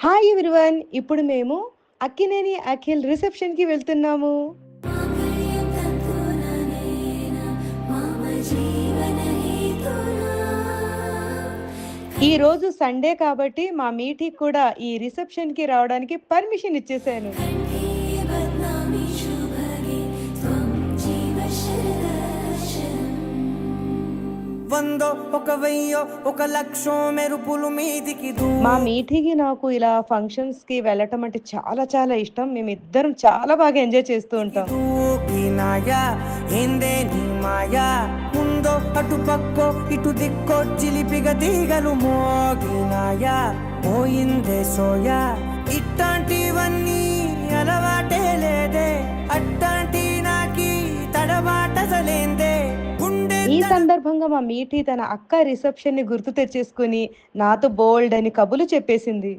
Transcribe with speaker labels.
Speaker 1: Hi everyone. ఇప్పుడు మేము అక్కినేని అఖిల్ రిసెప్షన్‌కి వెళ్తున్నాము. ఈరోజు సండే కాబట్టి మా మీటికి కూడా ఈ రిసెప్షన్‌కి రావడానికి పర్మిషన్ ఇచ్చేసాను.
Speaker 2: వందో ఒక వెయ్యో ఒక లక్షో మెరుపులు మీదికి
Speaker 1: మా మీటికి నాకు ఇలా ఫంక్షన్స్‌కి వెళ్ళటం అంటే చాలా చాలా ఇష్టం. మేమిద్దరం చాలా బాగా ఎంజాయ్ చేస్తూ ఉంటాం.
Speaker 2: దూకినాయా ఏందే నీ మాయా ముందో అటు పక్కో ఇటు దిక్కో చిలిపిగ తీగలు మోగినాయా పోయిందే సోయా ఇట్లాంటివన్నీ అలవాటే లేదే అట్టాంటి నాకి తడబాటసలేందే
Speaker 1: ఈ సందర్భంగా మా మీటి తన అక్క రిసెప్షన్‌ని గుర్తు తెచ్చేసుకొని నాతో బోలెడన్ని కబుర్లు చెప్పేసింది.